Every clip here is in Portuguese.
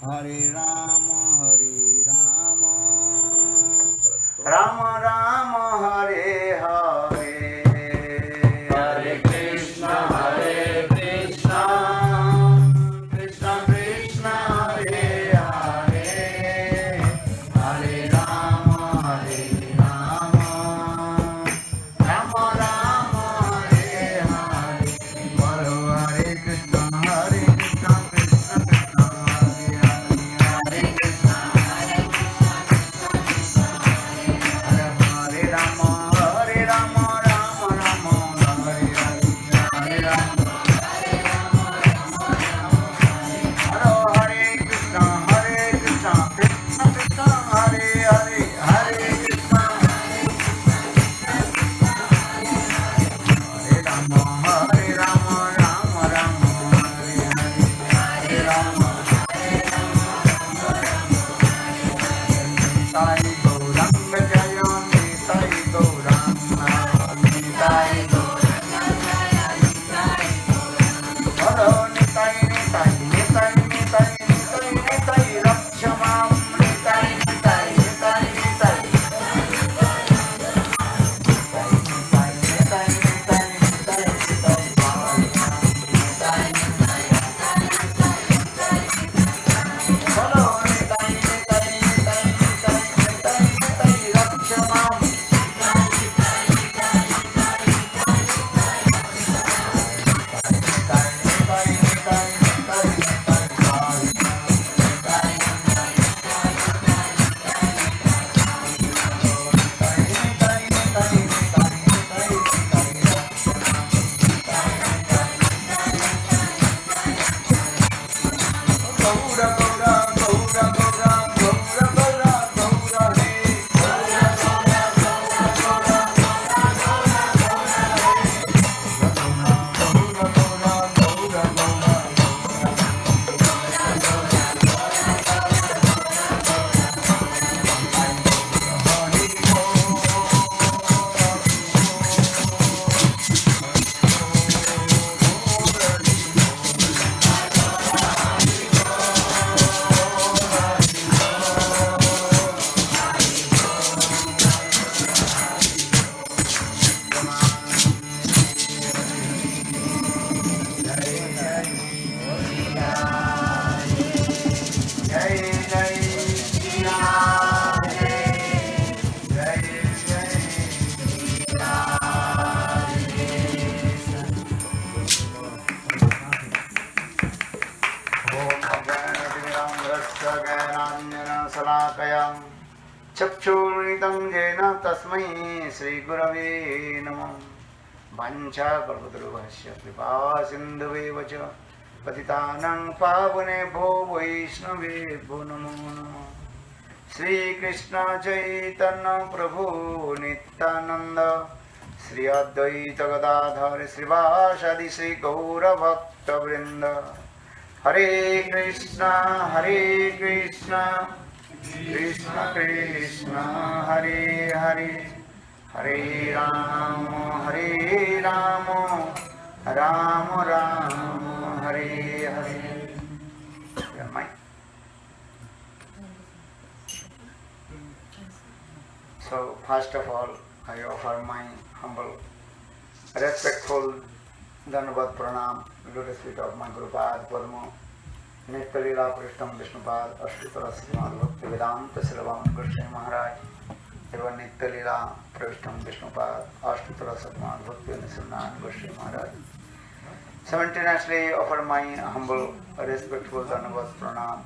Hare Rama Rama Hare Hare, Hare Krishna Krishna Krishna Hare Hare, Hare Rama Rama Rama Hare Hare. Bolo Hare Krishna Krishna Krishna Hare Hare, Hare Krishna Hare Rama Rama Rama Hare Hare, Hare Rama Hare Krishna Krishna Krishna Hare Hare, Hare Krishna Hare Rama Rama Rama Hare Hare, Hare Rama Sai Gauranga Jaya Sai Gauranga Sai Haro Nitai Nitai Nitai Nitai Nitai Nitai Rakshamam Nitai Nitai Nitai Nitai Nitai Nitai Nitai Haro Nitai Nitai Nitai Nitai Nitai Nitai Rakshamam Gaura Gaura Gaura Gaura Gaura Gaura Gaura He Gaura Gaura Gaura Gaura Jai Jai Shri Ram, Jai Jai Shri Ram. Om Ajnanatimirandhasya Jnananjana Salakaya Chakshurmitam Jena Tasmai Shri Gurave Namah. Vancha Kalpatarubhasya Kripa Sindhuve Vacha Patitanang Pavunebho Vaishnavebho Namo Namo. Shri Krishna Chaitanya Prabhu Nityananda, Shri Advaita Gadadhar Srivasadi Shri Gaura Bhakta Vrinda. Hare Krishna Krishna Krishna Hare Hare, Hare Rama Rama Rama Hare Hare. Yeah, Mike. So first of all, I offer my humble, respectful Dhanavad Pranam, lotus feet of my Gurupad Padma, Nitya-lila Prishtam Vishnupad, Ashtutara Srimad Bhakti Vedanta Srivam Goswami Maharaj, evan Nitya-lila Prishtam Vishnupad, Ashtutara Srimad Bhakti Vedanta Goswami Maharaj. Simultaneously offer my humble, respectful Dhanavad Pranam,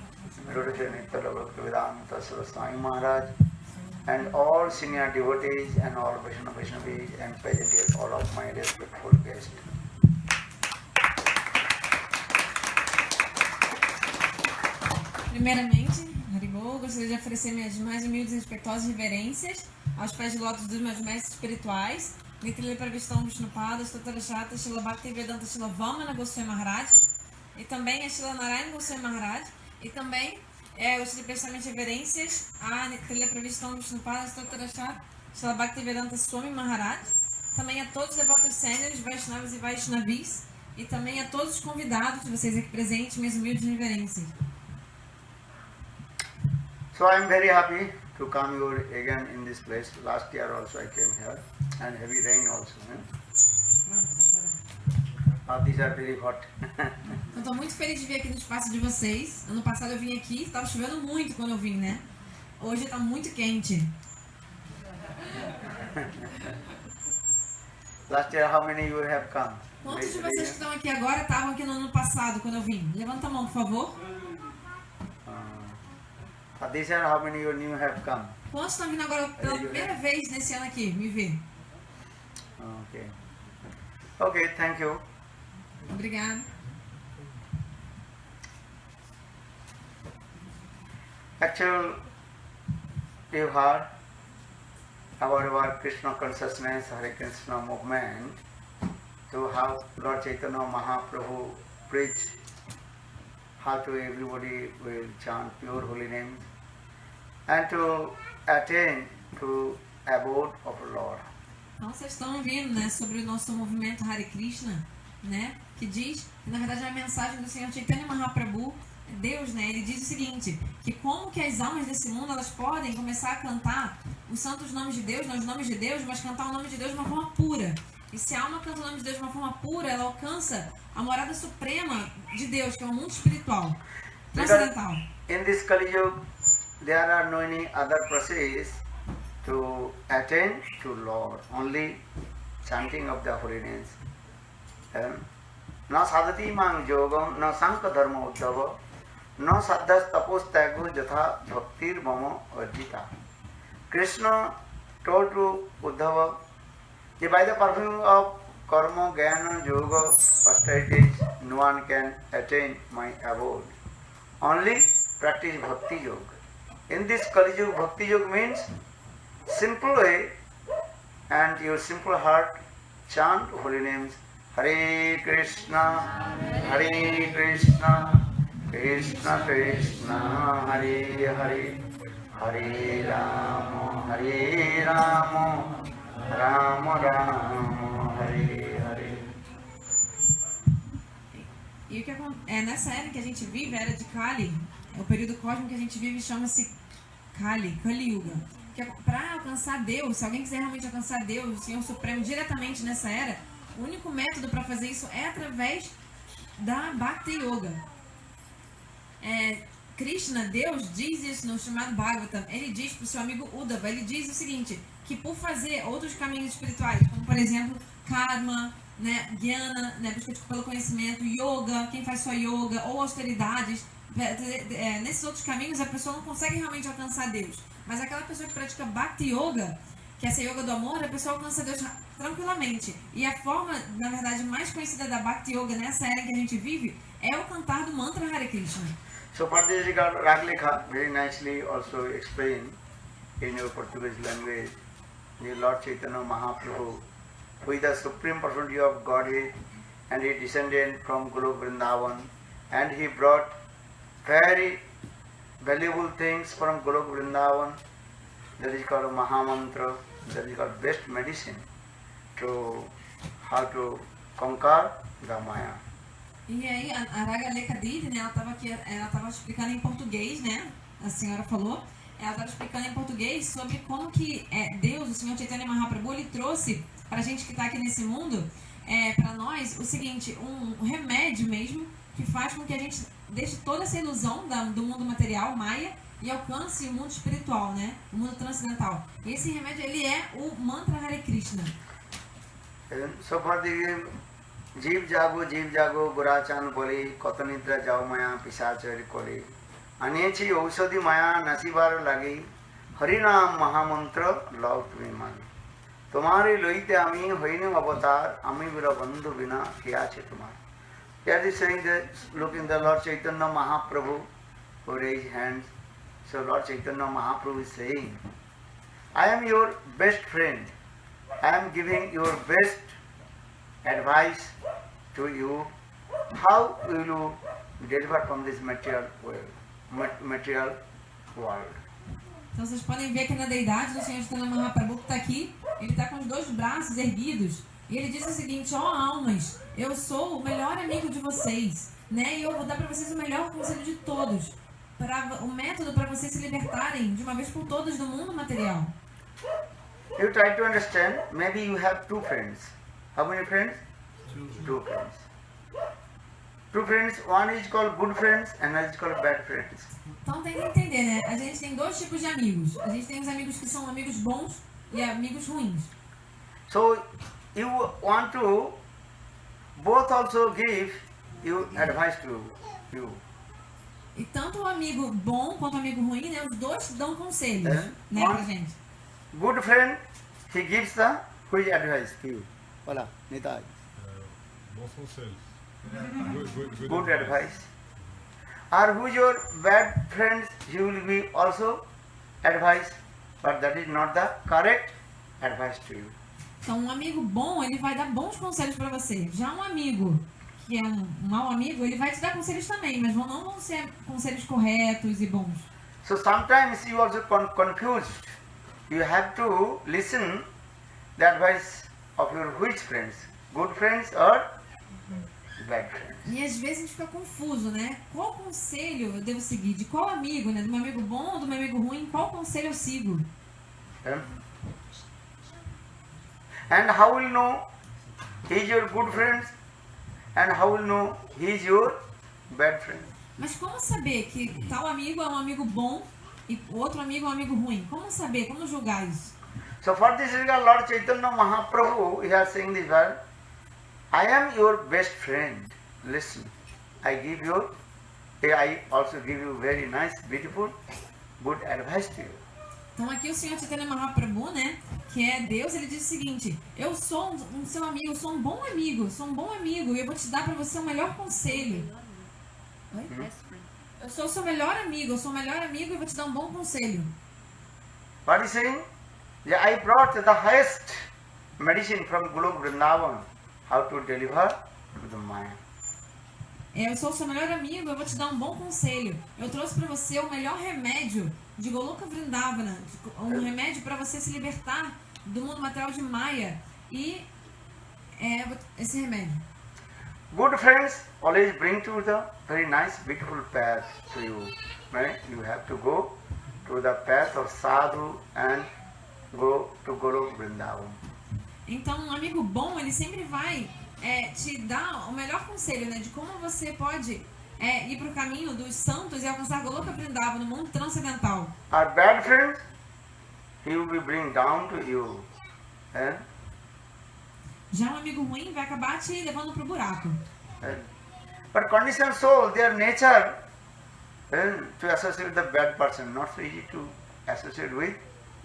lotus feet of Nitya-lila Bhakti Vedanta Srivam Maharaj, and all senior devotees and all Vaishnavis and present here, all of my respectful guests. Primeiramente, Haribol, gostaria de oferecer minhas mais humildes e respeitosas reverências aos pés de lótus dos meus mestres espirituais, Nitya-lila Pravishtam Vishnupada, Stotara Shata, Srila Bhaktivedanta Srila Vamana Goswami Maharaj, e também a Srila Narayana Goswami Maharaj, e também eu gostaria de prestar minhas reverências a Nitya-lila Pravishtam Vishnupada, Stotara Shata, Srila Bhaktivedanta Swami Maharaj, também a todos os devotos sêniores, Vaishnavas e Vaishnavis, e também a todos os convidados de vocês aqui presentes, minhas humildes reverências. So I am very happy to come here again in this place. Last year also I came here, and heavy rain also. These are very hot. Eu estou muito feliz de vir aqui no espaço de vocês. Ano passado eu vim aqui, estava chovendo muito quando eu vim, né? Hoje está muito quente. Last year, how many you have come? Quantos de vocês que estão aqui agora estavam aqui no ano passado quando eu vim? Levanta a mão, por favor. This year, how many you new have come? Quantos estão vindo agora pela primeira vez nesse ano aqui, me ver? Okay. Okay, thank you. Obrigada. Actually, you heard about our Krishna consciousness, Hare Krishna movement, to how Lord Chaitanya Mahaprabhu preached how to everybody will chant pure holy names and to attain to abode of Lord. Então vocês estão ouvindo, né, sobre o nosso movimento Hare Krishna, né, que diz que na verdade é a mensagem do Senhor Chaitanya Mahaprabhu, Deus, né, ele diz o seguinte, que como que as almas desse mundo elas podem começar a cantar os santos nomes de Deus, os nomes de Deus, mas cantar o nome de Deus de uma forma pura. E se a alma canta o nome de Deus de uma forma pura, ela alcança a morada suprema de Deus, que é o mundo espiritual, transcendental. In this Kali Yuga, there are no any other process to attain to Lord, only chanting of the holy names. Na sadhati mang yogam, na sanka dharma uddhava, na saddhas tapos tago jatha bhaktir mama arjita. Krishna told to Uddhava, by the performing of karma, jnana, yoga, austerities, no one can attain my abode. Only practice bhakti yoga. In this Kali Yuga, bhakti yoga means simple way and your simple heart chant holy names. Hare Krishna, Krishna Krishna, Hare Hare, Hare Rama, Rama Rama, Hare Hare. E o que é nessa era que a gente vive, a era de Kali, o período cósmico que a gente vive chama-se Kali Yuga. Que para alcançar Deus, se alguém quiser realmente alcançar Deus, o Senhor Supremo, diretamente nessa era, o único método para fazer isso é através da Bhakti Yoga. Krishna, Deus, diz isso no chamado Bhagavatam. Ele diz para o seu amigo Uddhava, ele diz o seguinte, que por fazer outros caminhos espirituais, como por exemplo, karma, né, jnana, né, busca pelo conhecimento, yoga, quem faz só yoga, ou austeridades, nesses outros caminhos a pessoa não consegue realmente alcançar Deus. Mas aquela pessoa que pratica Bhakti Yoga, que é essa yoga do amor, a pessoa alcança Deus tranquilamente. E a forma, na verdade, mais conhecida da Bhakti Yoga nessa era que a gente vive é o cantar do mantra Hare Krishna. So Padre Raglekha very nicely also explained in your Portuguese language, the Lord Chaitanya Mahaprabhu, who is the Supreme Personality of Godhead, and he descended from Guru Vrindavan, and he brought very valuable things from Guru Vrindavan, that is called Mahamantra, that is called best medicine to how to conquer the Maya. E aí a Ragalekha Didi, né, ela estava explicando em português, né, a senhora falou, ela estava explicando em português sobre como que Deus, o Senhor Chaitanya Mahaprabhu, ele trouxe para a gente que está aqui nesse mundo, para nós, o seguinte, um remédio mesmo, que faz com que a gente deixe toda essa ilusão do mundo material, Maya, e alcance o mundo espiritual, né, o mundo transcendental. E esse remédio, ele é o mantra Hare Krishna. So for the Jeev jago Gurachan boli Kotanitra jao maya pisachari koli Anechi ausadi maya nasibar lagi Harinam Mahamantra love to me mani Tumhari loite ami hoine avatar ami vira bandhu vina kya che tumhari. That is saying that look in the Lord Chaitanya Mahaprabhu who raised hands. So Lord Chaitanya Mahaprabhu is saying, I am your best friend. I am giving your best advice to you. How will you deliver from this material world? Então vocês podem ver que na deidade do Senhor Chaitanya Mahaprabhu que está aqui, ele está com os dois braços erguidos e ele diz o seguinte: ó almas, eu sou o melhor amigo de vocês, né? E eu vou dar para vocês o melhor conselho de todos. o método para vocês se libertarem de uma vez por todas do mundo material. You try to understand, maybe you have two friends. How many friends? Two friends. Two friends, one is called good friends and another is called bad friends. Então tem que entender, né? A gente tem dois tipos de amigos. A gente tem os amigos que são amigos bons e amigos ruins. So you want to both also give you advice to you. E tanto o amigo bom quanto o amigo ruim, né? Os dois dão conselhos, É. né, pra gente. Good friend, he gives the which advice to you. Olá, Nitai. Bons conselhos. Good advice. Or who's your bad friends, he will give also advice, but that is not the correct advice to you. Então, um amigo bom, ele vai dar bons conselhos pra você. Já um amigo que é um mau amigo, ele vai te dar conselhos também, mas não vão ser conselhos corretos e bons. So sometimes you also confused. You have to listen the advice of your which friends, good friends or bad friends. E às vezes a gente fica confuso, né? Qual conselho eu devo seguir? De qual amigo, né? Do meu amigo bom ou do meu amigo ruim? Qual conselho eu sigo? And how will know he is your good friend and how will know he is your bad friend? Mas como saber que tal amigo é um amigo bom e outro amigo é um amigo ruim? Como saber? Como julgar isso? So for this reason, Lord Chaitanya Mahaprabhu, he has saying this word, I am your best friend. Listen, I also give you very nice, beautiful, good advice to you. Então aqui o Senhor Chaitanya Mahaprabhu, né, que é Deus, ele diz o seguinte: eu sou um seu amigo, eu sou um bom amigo, e eu vou te dar para você o melhor conselho. Oi? Eu sou o seu melhor amigo, e vou te dar um bom conselho. What is saying? Yeah, I brought the highest medicine from Golok Vrindavan, how to deliver to the Maya. Eu sou o seu melhor amigo, eu vou te dar um bom conselho. Eu trouxe para você o melhor remédio de Goloka Vrindavana, um remédio para você se libertar do mundo material de Maya. E esse remédio. Good friends always bring to the very nice, beautiful path to you. Right? You have to go to the path of sadhu and go to Golok Vrindavan. Então, um amigo bom, ele sempre vai te dar o melhor conselho, né, de como você pode ir para o caminho dos santos e alcançar Goloka Vrindavana no mundo transcendental. Our bad friend, he will be bring down to you. Já um amigo ruim vai acabar te levando para o buraco. But conditioned soul, their nature to associate with the bad person, not so easy to associate with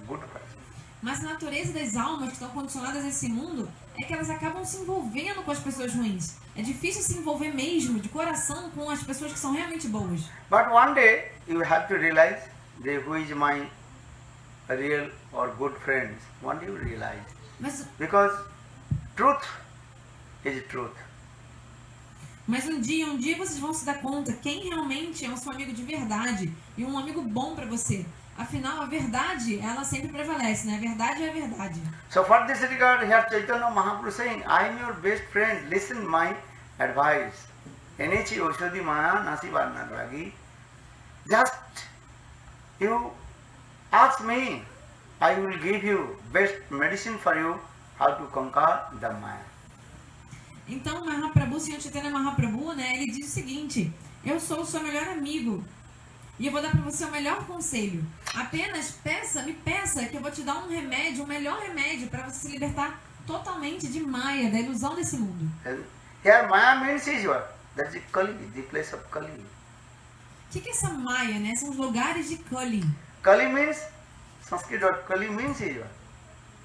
good person. Mas a natureza das almas que estão condicionadas a esse mundo é que elas acabam se envolvendo com as pessoas ruins. É difícil se envolver mesmo, de coração, com as pessoas que são realmente boas. But one day you have to realize who is my real or good friends. One day you realize. Because truth is truth. Mas um dia vocês vão se dar conta quem realmente é o seu amigo de verdade e um amigo bom para você. Afinal, a verdade, ela sempre prevalece, né? A verdade é a verdade. So for this regard, here Chaitanya Mahaprabhu saying, I am your best friend, listen my advice. Enechi Oshadi Maya Nasi Varnadvagi. Just you ask me, I will give you best medicine for you, how to conquer the Maya. Então, Mahaprabhu, Senhor Chaitanya Mahaprabhu, né? Ele diz o seguinte: eu sou o seu melhor amigo. E eu vou dar para você o melhor conselho. Apenas me peça que eu vou te dar um remédio, o melhor remédio para você se libertar totalmente de Maya, da ilusão desse mundo. Here Maya means Ishwar. That's Kali, the place of Kali. O que é essa Maya, né? São os lugares de Kali. Kali means, Sanskrit word Kali means Ishwar.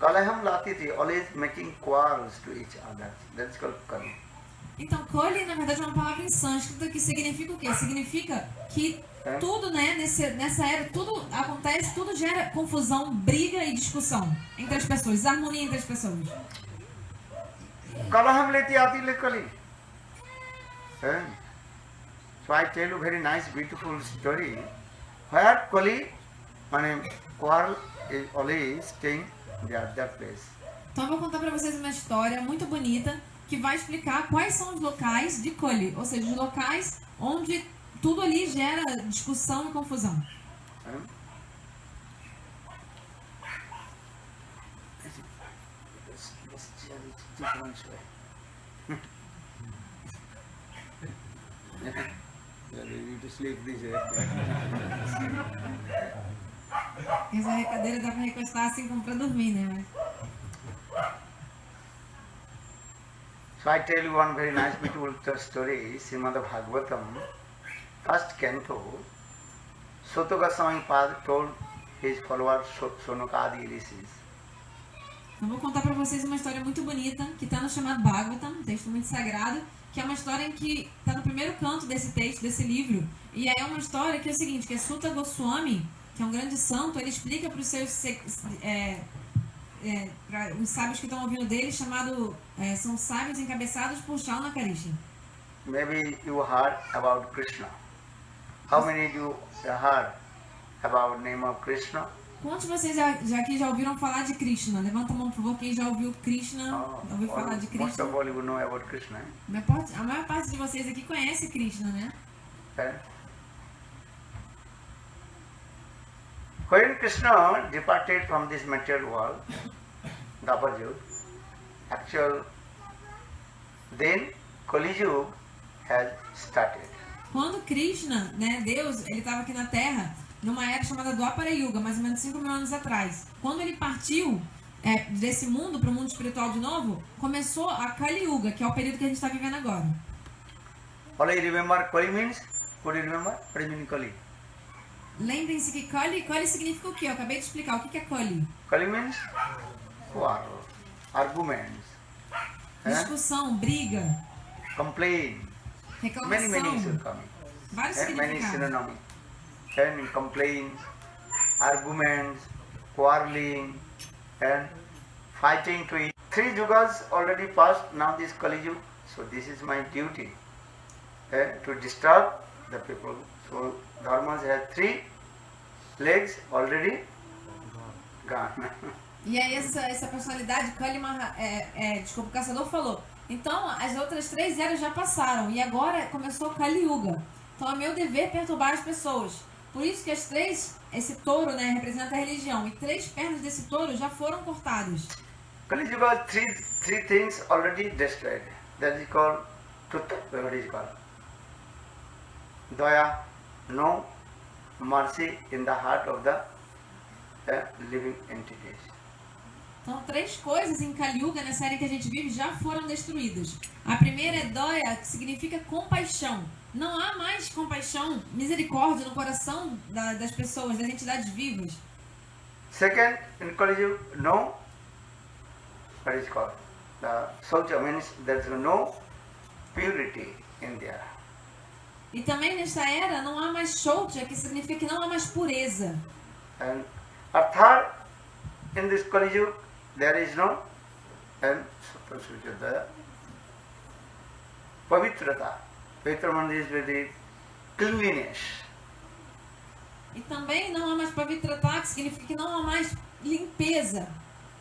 Kalaham latiti, always making quarrels to each other. That's called Kali. Então, Kali, na verdade, é uma palavra em sânscrito que significa o quê? Significa que tudo, né, nessa era, tudo acontece, tudo gera confusão, briga e discussão entre as pessoas, desarmonia entre as pessoas. Kalaham leti ati le Kali. So I tell you very nice, beautiful story. Where Kali, quarrel is always staying at that place. Então, eu vou contar para vocês uma história muito bonita que vai explicar quais são os locais de Kali, ou seja, os locais onde tudo ali gera discussão e confusão. Hmm? You to sleep this way. Essa cadeira dá pra recostar assim como pra dormir, né? Mas... So I tell you one very nice beautiful story, Srimad Bhagavatam, first canto. Sutta Goswami Pad told his followers Sonakadi rishis. Eu vou contar pra vocês uma história muito bonita que está no chamado Bhagavatam, um texto muito sagrado, que é uma história em que está no primeiro canto desse texto, desse livro. E aí é uma história que é o seguinte, que é Sutta Goswami, que é um grande santo, ele explica para os seus para os sábios que estão ouvindo dele, são sábios encabeçados por Shaunakarishi. Maybe you heard about Krishna. How many of you heard about the name of Krishna? Quantos de vocês aqui já ouviram falar de Krishna? Levanta a mão, por favor, quem já ouviu Krishna, ouviu falar de Most Krishna. of all you know about Krishna. A maior parte de vocês aqui conhece Krishna, né? When Krishna departed from this material world, Dwapar Yuga, actual, then Kali Yuga has started. Quando Krishna, né, Deus, ele estava aqui na Terra, numa era chamada Dwapara Yuga, mais ou menos 5.000 anos atrás. Quando ele partiu desse mundo para o mundo espiritual de novo, começou a Kali Yuga, que é o período que a gente está vivendo agora. All you remember Kali means? Could you remember? What do you mean Kali? Lembrem-se que Kali significa o quê? Eu acabei de explicar. O que é Kali? Kali means quarrel, arguments, Discussão, briga, complaint. Many reclamação, issues coming. vários Many significados. synonyms. And complaints, arguments, quarreling, and fighting to each. 3 yugas already passed, now this Kali Yuga. So this is my duty to disturb the people. So dharmas have 3 legs already gone. E aí essa personalidade, desculpa, o caçador falou, então as outras 3 eras já passaram e agora começou Kali Yuga. Então é meu dever perturbar as pessoas. Por isso que esse touro, né, representa a religião e 3 pernas desse touro já foram cortadas. Kali Yuga has three things already destroyed. That is called truth. What is called? Daya, no mercy in the heart of the living entities. Então 3 coisas em Kali Yuga, nessa era que a gente vive, já foram destruídas. A primeira é Daya, que significa compaixão. Não há mais compaixão, misericórdia no coração das pessoas, das entidades vivas. Second, in Kali Yuga, no, what is called? The Saucha means there is no purity in there. E também nesta era não há mais Shaucha, que significa que não há mais pureza. And a third, in this Kali Yuga, there is no Pavitrata. Pavitra means very cleanliness. E também não há mais Pavitrata, que significa que não há mais limpeza.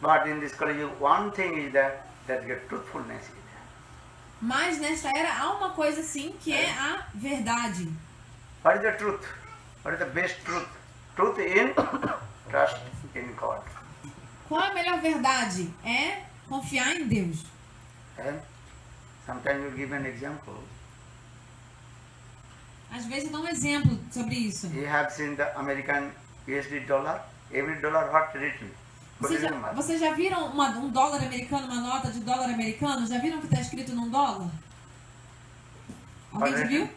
But in this Kali Yuga, one thing is that get truthfulness is there. Mas nesta era há uma coisa sim, que é a verdade. What is the truth? What is the best truth? Truth in trust in God. Qual é a melhor verdade? É confiar em Deus. And sometimes you give an example. Às vezes eu dou um exemplo sobre isso. You have seen the American USD dollar. Every dollar what written? Vocês já viram um dólar americano, uma nota de dólar americano? Já viram o que está escrito num dólar? Alguém já viu?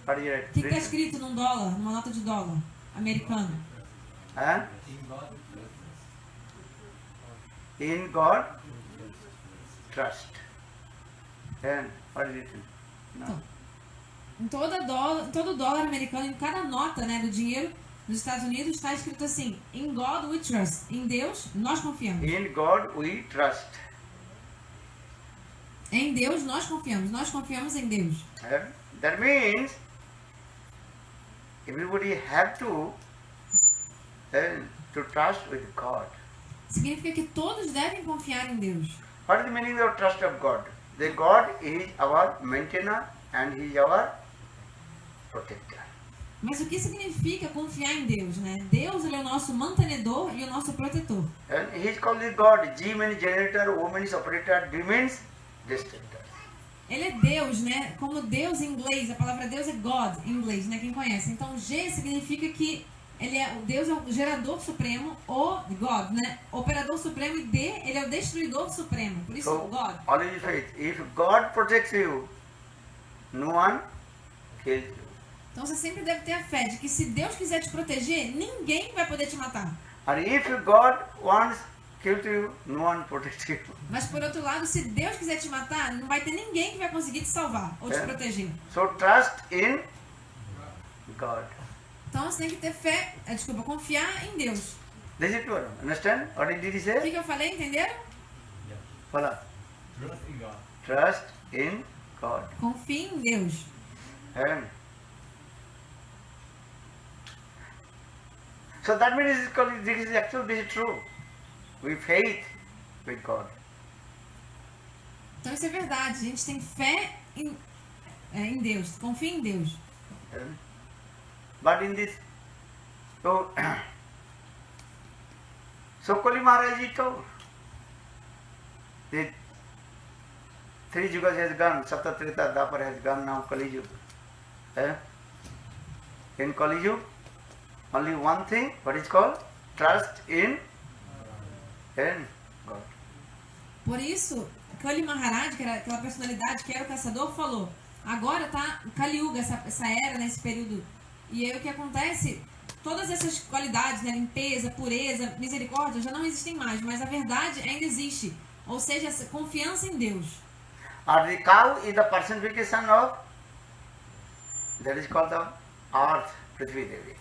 What is O que está escrito num dólar, numa nota de dólar americano? In God, trust. And what is written? Então, em todo dólar americano, em cada nota, né, do dinheiro dos Estados Unidos, está escrito assim: In God we trust. Em Deus nós confiamos. In God we trust. Em Deus nós confiamos. Nós confiamos em Deus. That means everybody have to trust with God. Significa que todos devem confiar em Deus. What is the meaning of trust of God? The God is our maintainer and He is our protector. Mas o que significa confiar em Deus, né? Deus, ele é o nosso mantenedor e o nosso protetor. And he is called the God. G means generator, O means operator, D means destructor. Ele é Deus, né? Como Deus em inglês, a palavra Deus é God em inglês, né? Quem conhece. Então G significa que ele é, Deus é o gerador supremo, o God, né? Operador supremo, e D, ele é o destruidor supremo. Por isso, So, God. always faith. If God protects you, no one kills you. Então você sempre deve ter a fé de que se Deus quiser te proteger, ninguém vai poder te matar. And if God wants to kill you, no one protects you. Mas por outro lado, se Deus quiser te matar, não vai ter ninguém que vai conseguir te salvar ou te É. proteger. So trust in God. Então você tem que ter fé, confiar em Deus. This is what. Understand? What did he O que, say? que eu falei, entenderam? Fala. Trust in God. Trust in God. Confie em Deus. And so that means this is actually this is true. We faith with God. Então isso é verdade. A gente tem fé em Deus. Confia em Deus. And but in this, so so Kali Maharaj ji told the 3 yugas has gone, Sapta Treta Dapar has gone, now Kali Yuga. In Kali Yuga, only one thing, what is called? Trust in God. Por isso, Kali Maharaj, que era aquela personalidade que era o caçador, falou: agora tá Kali Yuga, essa era, nesse período. E aí o que acontece? Todas essas qualidades, né, limpeza, pureza, misericórdia, já não existem mais, mas a verdade ainda existe. Ou seja, essa confiança em Deus. Or the cow is the personification of, that is called the Earth, Prithvi Devi.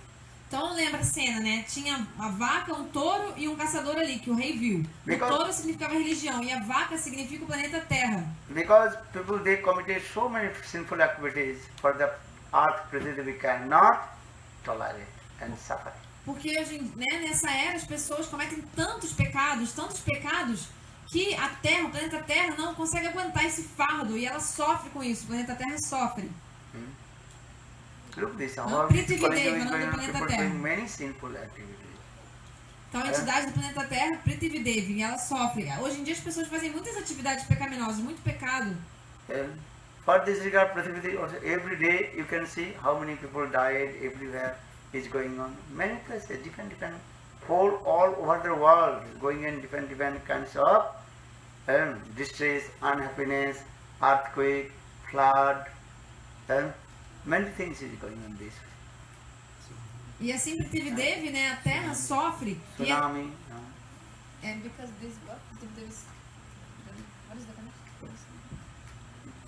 Então lembra a cena, né? Tinha uma vaca, um touro e um caçador ali, que o rei viu. O Because- touro significava religião e a vaca significa o planeta Terra. Because people, they committed so many sinful activities for the Earth, Prithvi Devi cannot tolerate and suffer. Porque hoje, né, nessa era as pessoas cometem tantos pecados, que a Terra, o planeta Terra, não consegue aguentar esse fardo e ela sofre com isso. O planeta Terra sofre. Look this, No, how Prithvi this Kali Devi, Yuga is não do going on, planeta people Terra. doing many sinful activities. Então a entidade do planeta Terra, Prithvi Devi, e ela sofre. Hoje em dia as pessoas fazem muitas atividades pecaminosas, muito pecado. And for this regard, Prithvi Devi, also every day you can see how many people died everywhere is going on. Many places, different, all over the world is going in different kinds of distress, unhappiness, earthquake, flood, and many things is going on this. E assim Prithvi Devi, né, a Terra sofre. E é, Tsunami. because this what? Prithvi Devi what is the connection?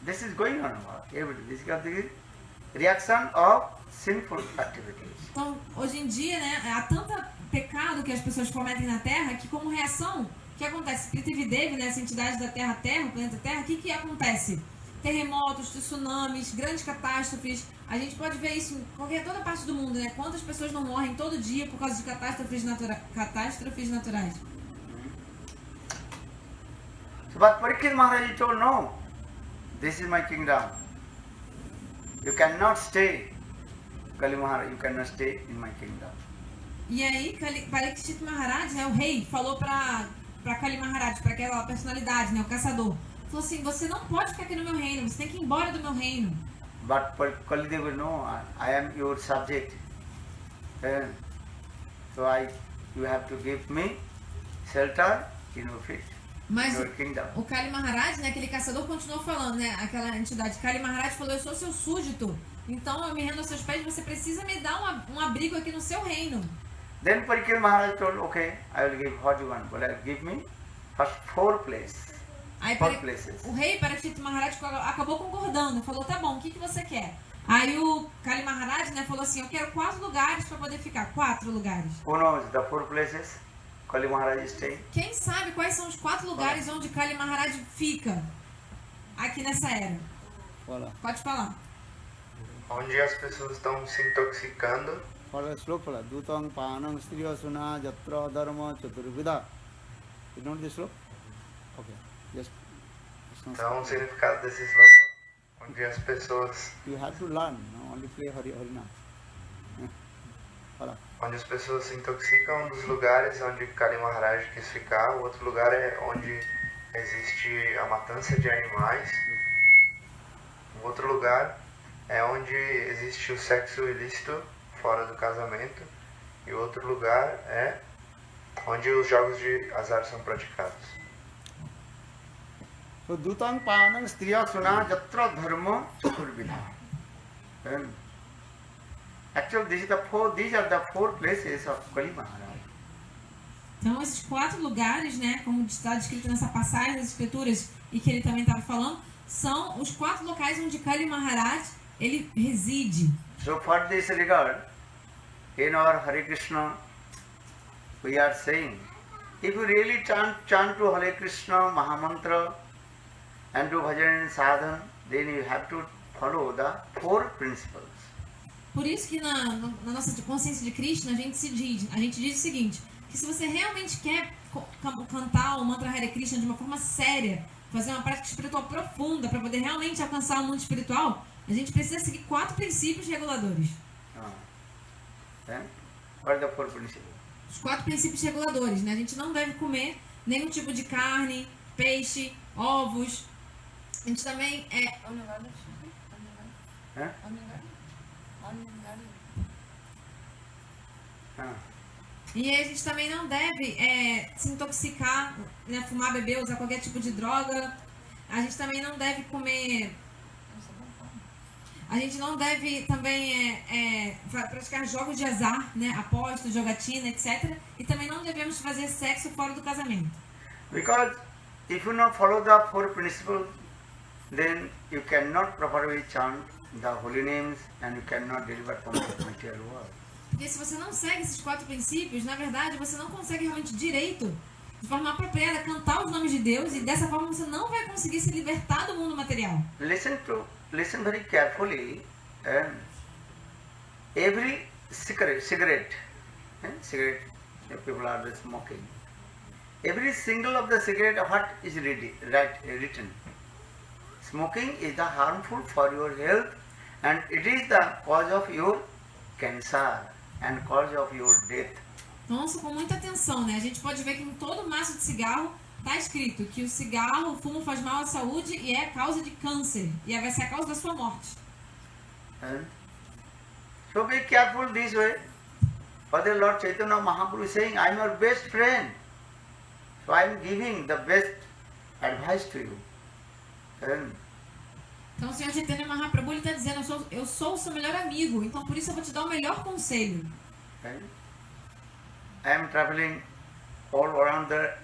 This is going on every day. This is the reaction of sinful activities. Então, hoje em dia, né, há tanto pecado que as pessoas cometem na Terra que, como reação, o que acontece? Prithvi Devi, né, essa entidade da Terra, o planeta Terra, o que acontece? Terremotos, tsunamis, grandes catástrofes. A gente pode ver isso em toda parte do mundo, né? Quantas pessoas não morrem todo dia por causa de catástrofes naturais. So, but Parikshit Maharaj told, no, this is my kingdom. You cannot stay, Kali Maharaj, you cannot stay in my kingdom. E aí, Parikshit Maharaj, né, o rei, falou pra Kali Maharaj, pra aquela personalidade, né, o caçador. Falou assim, você não pode ficar aqui no meu reino, você tem que ir embora do meu reino. But Kali Devi, no, I am your subject. And so you have to give me shelter in your feet, Mas your kingdom. o Kali Maharaj, né, aquele caçador, continuou falando, né, aquela entidade. Kali Maharaj falou, eu sou seu súdito, então eu me rendo aos seus pés, você precisa me dar um abrigo aqui no seu reino. Then Parikshit Maharaj told, okay, I will give what you want, but give me first 4 places. Aí 4 places. o rei Parikshit Maharaj acabou concordando, falou, tá bom, o que você quer? Aí o Kali Maharaj, né, falou assim, eu quero 4 lugares para poder ficar, 4 lugares. Who knows the 4 places Kali Maharaj is staying? Quem sabe quais são os 4 lugares onde Kali Maharaj fica aqui nessa era? Fala. Pode falar. Onde as pessoas estão se intoxicando, Fala, slope fala. Dutang panang striya suna jatra dharma chaturvida. You know this slope? Okay. Just. então o significado desse slogan, onde as pessoas You have to learn, not only play Harinam. Fala. onde as pessoas se intoxicam, um dos lugares onde Kali Maharaj quis ficar, o outro lugar é onde existe a matança de animais, o outro lugar é onde existe o sexo ilícito fora do casamento, e o outro lugar é onde os jogos de azar são praticados. So Dutang Panang Striya Suna Jatra Dharma Chaturvidha. Actually, these are the four places of Kali Maharaj. Então, esses 4 lugares, né, como está descrito nessa passagem das escrituras e que ele também estava falando, são os 4 locais onde Kali Maharaj ele reside. So for this regard, in our Hare Krishna, we are saying, if you really chant to Hare Krishna Mahamantra and do bhajan and sadhan, then you have to follow the 4 principles. Por isso que na nossa consciência de Krishna a gente diz o seguinte, que se você realmente quer cantar o mantra Hare Krishna de uma forma séria, fazer uma prática espiritual profunda para poder realmente alcançar o mundo espiritual, a gente precisa seguir 4 princípios reguladores. Then, what are the 4 principles? Os 4 princípios reguladores, né? A gente não deve comer nenhum tipo de carne, peixe, ovos. A gente também E a gente também não deve se intoxicar, né, fumar, beber, usar qualquer tipo de droga. A gente também não deve comer. A gente não deve também praticar jogos de azar, né, apostas, jogatina, etc. E também não devemos fazer sexo fora do casamento. Because if you not follow the 4 principles, then you cannot properly chant the holy names and you cannot deliver from the material world. Porque se você não segue esses 4 princípios, na verdade, você não consegue realmente direito, de forma apropriada, cantar os nomes de Deus, e dessa forma você não vai conseguir se libertar do mundo material. Listen very carefully. Every cigarette, people are smoking. Every single of the cigarette, what is written? Smoking is the harmful for your health, and it is the cause of your cancer and cause of your death. Então, ouça com muita atenção, né? A gente pode ver que em todo maço de cigarro está escrito que o cigarro, o fumo faz mal à saúde e é a causa de câncer. E vai ser a causa da sua morte. So be careful this way. Father Lord Chaitanya Mahaprabhu is saying, I am your best friend. So I am giving the best advice to you. Então o Senhor Chaitanya Mahaprabhu está dizendo, eu sou o seu melhor amigo, então por isso eu vou te dar o melhor conselho. I am traveling all around the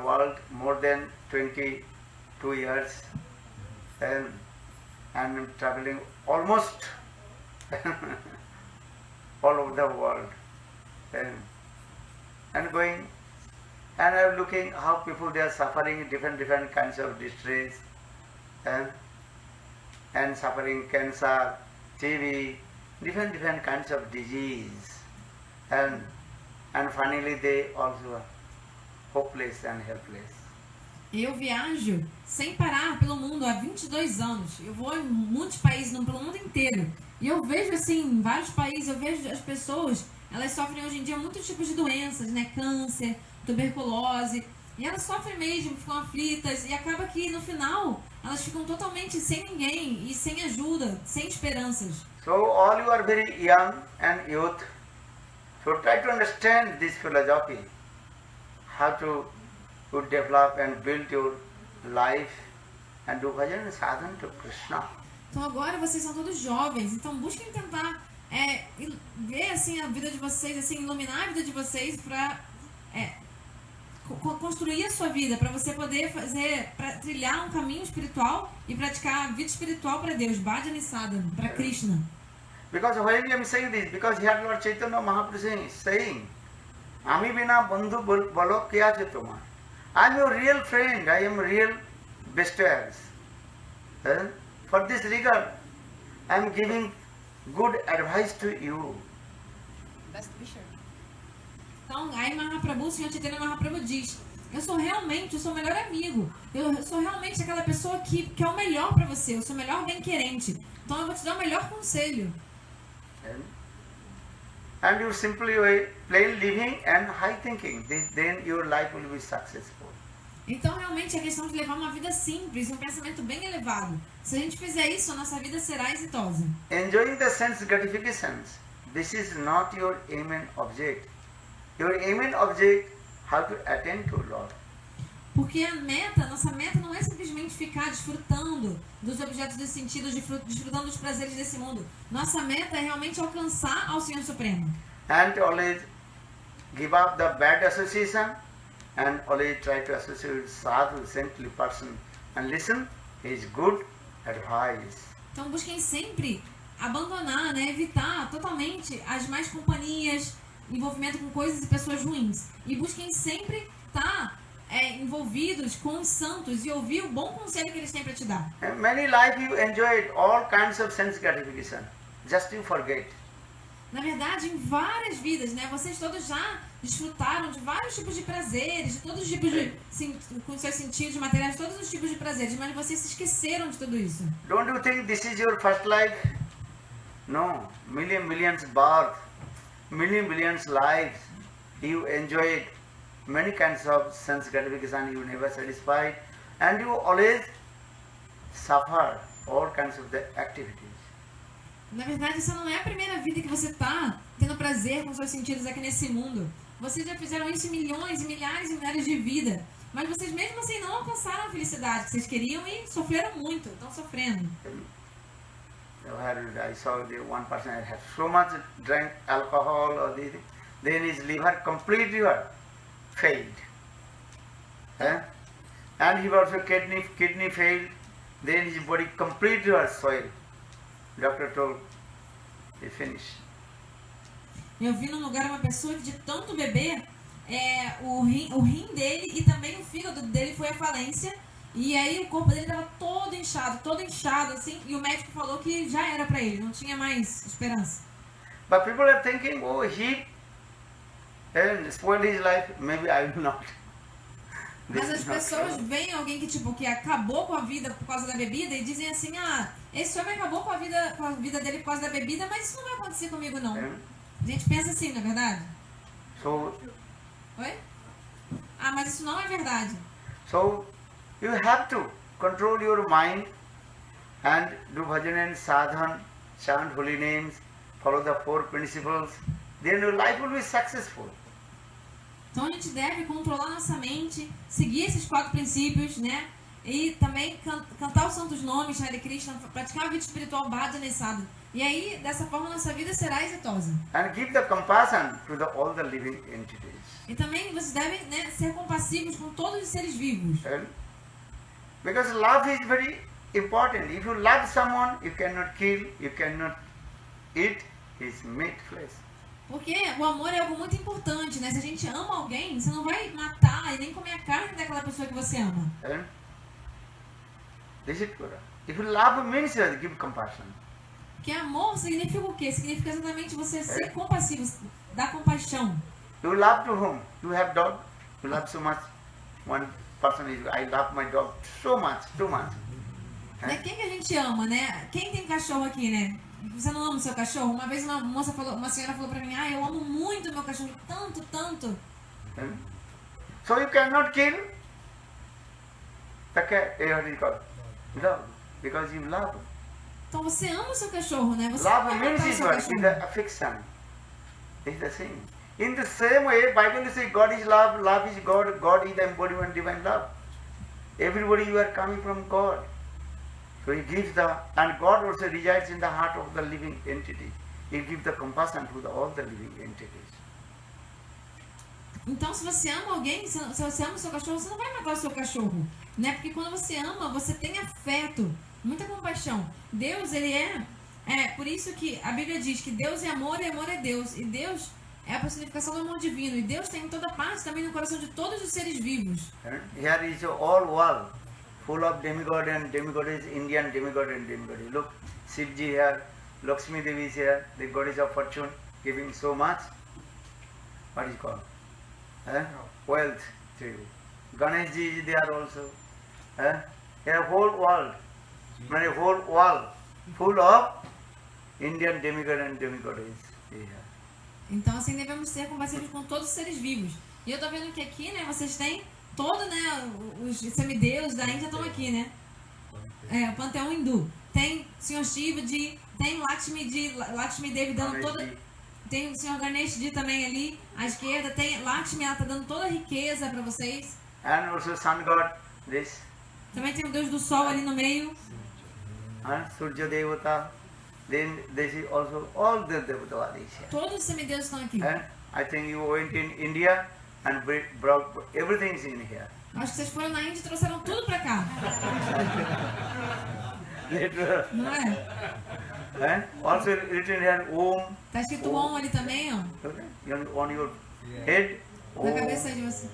world more than 22 years, and I'm traveling almost all over the world, and going, and I'm looking how people they are suffering different kinds of distress, and suffering cancer, TB, different kinds of disease, and finally they also are hopeless and helpless. Eu viajo sem parar pelo mundo há 22 anos. Eu vou em muitos países, pelo mundo inteiro. E eu vejo assim, em vários países, eu vejo as pessoas, elas sofrem hoje em dia muitos tipos de doenças, né? Câncer, tuberculose. E elas sofrem mesmo, ficam aflitas. E acaba que no final, elas ficam totalmente sem ninguém e sem ajuda, sem esperanças. So all you are very young and youth. So try to understand this philosophy, how to develop and build your life and do bhajan and sadhana to Krishna. Então agora vocês são todos jovens, então busquem tentar ver assim a vida de vocês, assim, iluminar a vida de vocês para construir a sua vida, para você poder para trilhar um caminho espiritual e praticar a vida espiritual para Deus, bhajan e sadhana, para Krishna. Because why I am saying this? Because here Lord Chaitanya Mahaprabhu is saying, Ami bina bandhu balo kya che tuma. I am your real friend, I am real bestowers. For this regard, I am giving good advice to you. Então, aí Mahaprabhu, o Senhor Chaitanya Mahaprabhu diz, eu sou realmente o seu melhor amigo. Eu sou realmente aquela pessoa que é o melhor para você. Eu sou o melhor bem-querente. Então eu vou te dar o melhor conselho. And you simply plain living and high thinking. Then your life will be successful. Então realmente é questão de levar uma vida simples, um pensamento bem elevado. Se a gente fizer isso, a nossa vida será exitosa. Enjoying the sense gratifications. This is not your aim and object. Your aim and object, how to attain to Lord. Porque nossa meta não é simplesmente ficar desfrutando dos objetos desse sentido, desfrutando dos prazeres desse mundo. Nossa meta é realmente alcançar ao Senhor Supremo. And always give up the bad association and always try to associate with sadhu, saintly person and listen his good advice. Então busquem sempre abandonar, né, evitar totalmente as más companhias, envolvimento com coisas e pessoas ruins. E busquem sempre estar envolvidos com os santos e ouvir o bom conselho que eles têm para te dar. And many life you enjoyed all kinds of sense gratification. Just you forget. Na verdade, em várias vidas, né, vocês todos já desfrutaram de vários tipos de prazeres, de todos os tipos de, com seus sentidos materiais, todos os tipos de prazeres, mas vocês se esqueceram de tudo isso. Don't you think this is your first life? No. Millions birth, billions lives. You enjoyed many kinds of sense gratification you never satisfied, and you always suffer all kinds of the activities. Na verdade, essa não é a primeira vida que você está tendo prazer com seus sentidos aqui nesse mundo. Vocês já fizeram isso em milhões, milhares e milhares de vidas. Mas vocês mesmo assim não alcançaram a felicidade que vocês queriam e sofreram muito, estão sofrendo. I saw the one person had so much drank alcohol or this, then his liver completely failed. And he also kidney failed, then his body completely was soiled. Doctor told, he finished. Eu vi num lugar uma pessoa que de tanto beber, o rim dele e também o fígado dele foi à falência. E aí o corpo dele estava todo inchado assim, e o médico falou que já era para ele, não tinha mais esperança. But people are thinking, oh, he spoiled his life, maybe I will not. Mas as pessoas veem alguém que acabou com a vida por causa da bebida e dizem assim, esse homem acabou com a vida dele por causa da bebida, mas isso não vai acontecer comigo não. A gente pensa assim, não é verdade? Oi? Mas isso não é verdade. So you have to control your mind and do bhajan and sadhan, chant holy names, follow the 4 principles, then your life will be successful. Então a gente deve controlar nossa mente, seguir esses 4 princípios, né? E também cantar os santos nomes, Hare Krishna, praticar a vida espiritual bhajana e sadhana. E aí, dessa forma, nossa vida será exitosa. And give the compassion to all the living entities. E também vocês devem, né, ser compassivos com todos os seres vivos. Because love is very important. If you love someone, you cannot kill, you cannot eat his meat, flesh. Porque o amor é algo muito importante, né? Se a gente ama alguém, você não vai matar e nem comer a carne daquela pessoa que você ama. This is Pura. If you love means you give compassion. Que amor significa o quê? Significa exatamente você ser compassivo, dar compaixão. You love to whom? You have dog? You love so much. One person is, I love my dog so much, too much. Né? Quem que a gente ama, né? Quem tem cachorro aqui, né? Você não ama o seu cachorro? Uma vez uma senhora falou pra mim, eu amo muito o meu cachorro, tanto. So you cannot kill the cat, what is it called? Love, because you love. Então você ama o seu cachorro, né? Você Love não vai means matar o is seu what? cachorro. Is the affection. It's the same. In the same way, Bible says God is love, love is God, God is the embodiment of divine love. Everybody you are coming from God. So He gives and God also resides in the heart of the living entity. He gives the compassion to all the living entities. Então, se você ama alguém, se você ama o seu cachorro, você não vai matar o seu cachorro, né? Porque quando você ama, você tem afeto, muita compaixão. Deus, ele por isso que a Bíblia diz que Deus é amor e amor é Deus. E Deus é a personificação do amor divino. E Deus tem em toda parte, também no coração de todos os seres vivos. Here is all world full of demigod and demigoddess, Indian demigod and demigoddess. Look, Shivji here, Lakshmi Devi is here, the goddess of fortune, giving so much. What is called? Wealth to you. Ganesh ji is there also. A whole world, many whole wall full of Indian demigod and demigoddess. Yeah. Então, assim, devemos ser compassivos com todos os seres vivos. E eu tô vendo que aqui, né, vocês têm todo, né, os semideuses da Índia estão aqui, né? O panteão hindu. Tem Sr. Shivaji, tem Lakshmi Devi dando Ganesh toda... ji. Tem o Sr. Ganesh Ji também ali, à esquerda. Tem Lakshmi, ela tá dando toda a riqueza para vocês. And also sun god, this. Também tem o Deus do Sol ali no meio. And Surya Devata. Then this is also all the Devata is here. Todos os semideuses estão aqui. And I think you went in India and brought everything in here. Acho que vocês foram na Índia e trouxeram tudo pra cá. Later. Não é? Also written here Om. Tá escrito Om ali também, ó. Okay. On your head. Na Om. cabeça aí de você.